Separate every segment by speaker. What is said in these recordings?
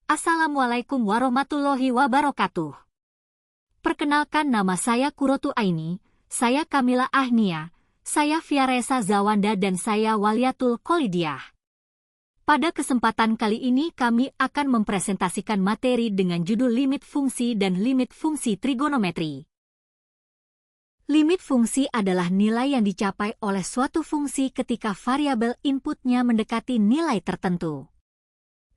Speaker 1: Assalamualaikum warahmatullahi wabarakatuh. Perkenalkan, nama saya Kurotu Aini, saya Kamila Ahnia, saya Fiaresa Zawanda dan saya Waliatul Qolidiah. Pada kesempatan kali ini kami akan mempresentasikan materi dengan judul limit fungsi dan limit fungsi trigonometri. Limit fungsi adalah nilai yang dicapai oleh suatu fungsi ketika variabel inputnya mendekati nilai tertentu.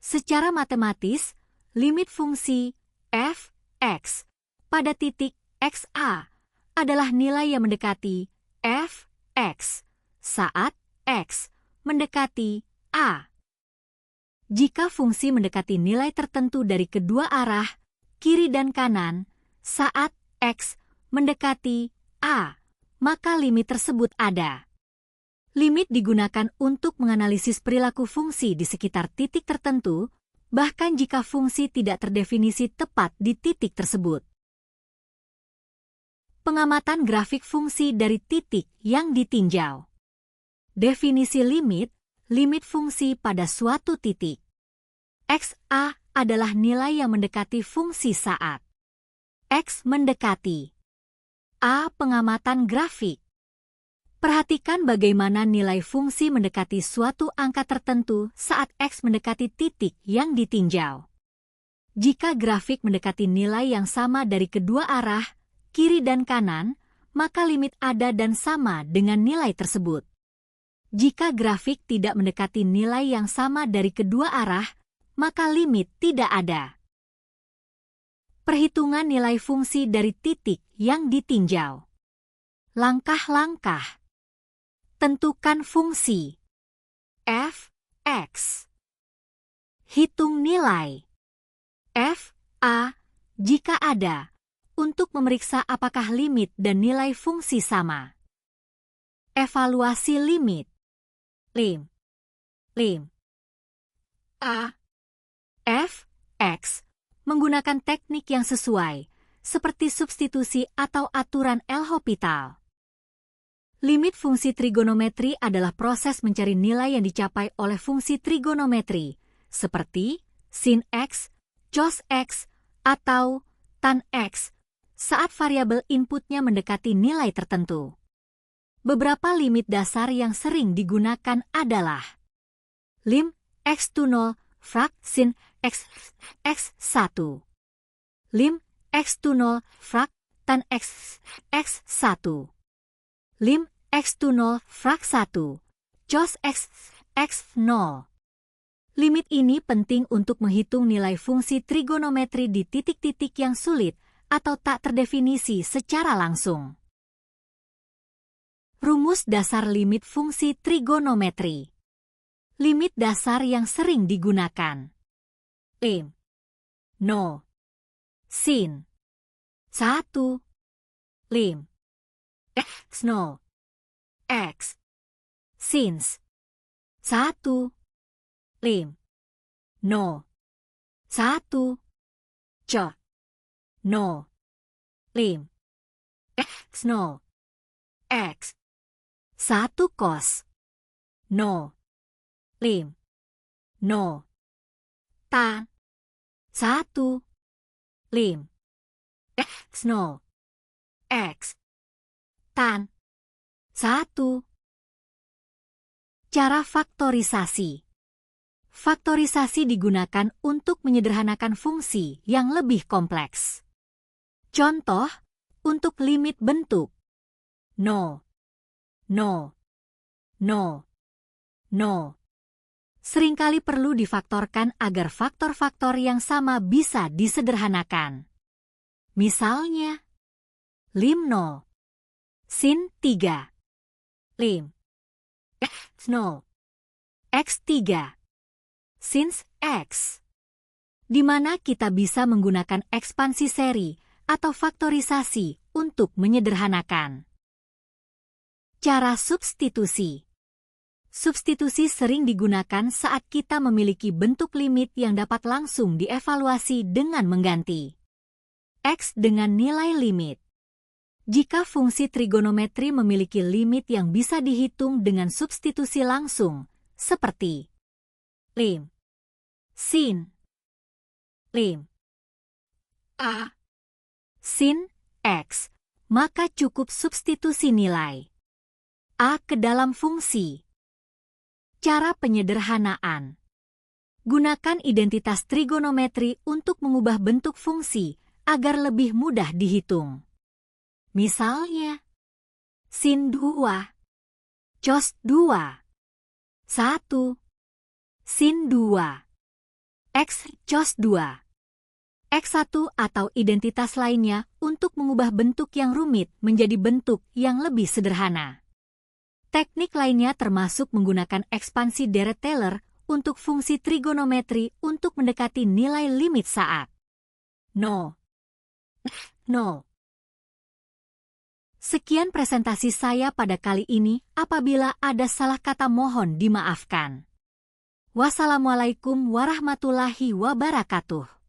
Speaker 1: Secara matematis, limit fungsi f(x) pada titik xa adalah nilai yang mendekati f(x) saat x mendekati a. Jika fungsi mendekati nilai tertentu dari kedua arah, kiri dan kanan, saat x mendekati a, maka limit tersebut ada. Limit digunakan untuk menganalisis perilaku fungsi di sekitar titik tertentu, bahkan jika fungsi tidak terdefinisi tepat di titik tersebut. Pengamatan grafik fungsi dari titik yang ditinjau. Definisi limit fungsi pada suatu titik. Xa adalah nilai yang mendekati fungsi saat x mendekati a. Pengamatan grafik. Perhatikan bagaimana nilai fungsi mendekati suatu angka tertentu saat x mendekati titik yang ditinjau. Jika grafik mendekati nilai yang sama dari kedua arah, kiri dan kanan, maka limit ada dan sama dengan nilai tersebut. Jika grafik tidak mendekati nilai yang sama dari kedua arah, maka limit tidak ada. Perhitungan nilai fungsi dari titik yang ditinjau. Langkah-langkah. Tentukan fungsi f(x). Hitung nilai f(a) jika ada, untuk memeriksa apakah limit dan nilai fungsi sama. Evaluasi limit. Lim a f(x) menggunakan teknik yang sesuai, seperti substitusi atau aturan L'Hopital. Limit fungsi trigonometri adalah proses mencari nilai yang dicapai oleh fungsi trigonometri, seperti sin x, cos x, atau tan x, saat variabel inputnya mendekati nilai tertentu. Beberapa limit dasar yang sering digunakan adalah lim x⁻0 frak sin x x1, lim x⁻0 frak tan x x1, lim x⁻0 frak 1, cos x x0. Limit ini penting untuk menghitung nilai fungsi trigonometri di titik-titik yang sulit atau tak terdefinisi secara langsung. Rumus dasar limit fungsi trigonometri. Limit dasar yang sering digunakan. Lim. No. Sin. 1. Lim. X0. X. Sins. 1. Lim. No. 1. Co. No. Lim. X0. X. 1 cos. No. Lim. No. Tan. 1. Lim. X0. X. Tan. 1. Cara faktorisasi. Faktorisasi digunakan untuk menyederhanakan fungsi yang lebih kompleks. Contoh, untuk limit bentuk. No. No. No. No. Seringkali perlu difaktorkan agar faktor-faktor yang sama bisa disederhanakan. Misalnya, lim 0. Sin 3. Lim. X0. X3. Sins X. Di mana kita bisa menggunakan ekspansi seri atau faktorisasi untuk menyederhanakan. Cara substitusi. Substitusi sering digunakan saat kita memiliki bentuk limit yang dapat langsung dievaluasi dengan mengganti x dengan nilai limit. Jika fungsi trigonometri memiliki limit yang bisa dihitung dengan substitusi langsung, seperti lim sin lim. A. Sin X, maka cukup substitusi nilai A ke dalam fungsi. Cara penyederhanaan. Gunakan identitas trigonometri untuk mengubah bentuk fungsi agar lebih mudah dihitung. Misalnya, sin 2, cos 2, 1, sin 2, x cos 2. X1 atau identitas lainnya untuk mengubah bentuk yang rumit menjadi bentuk yang lebih sederhana. Teknik lainnya termasuk menggunakan ekspansi deret Taylor untuk fungsi trigonometri untuk mendekati nilai limit saat 0. Sekian presentasi saya pada kali ini. Apabila ada salah kata mohon dimaafkan. Wassalamualaikum warahmatullahi wabarakatuh.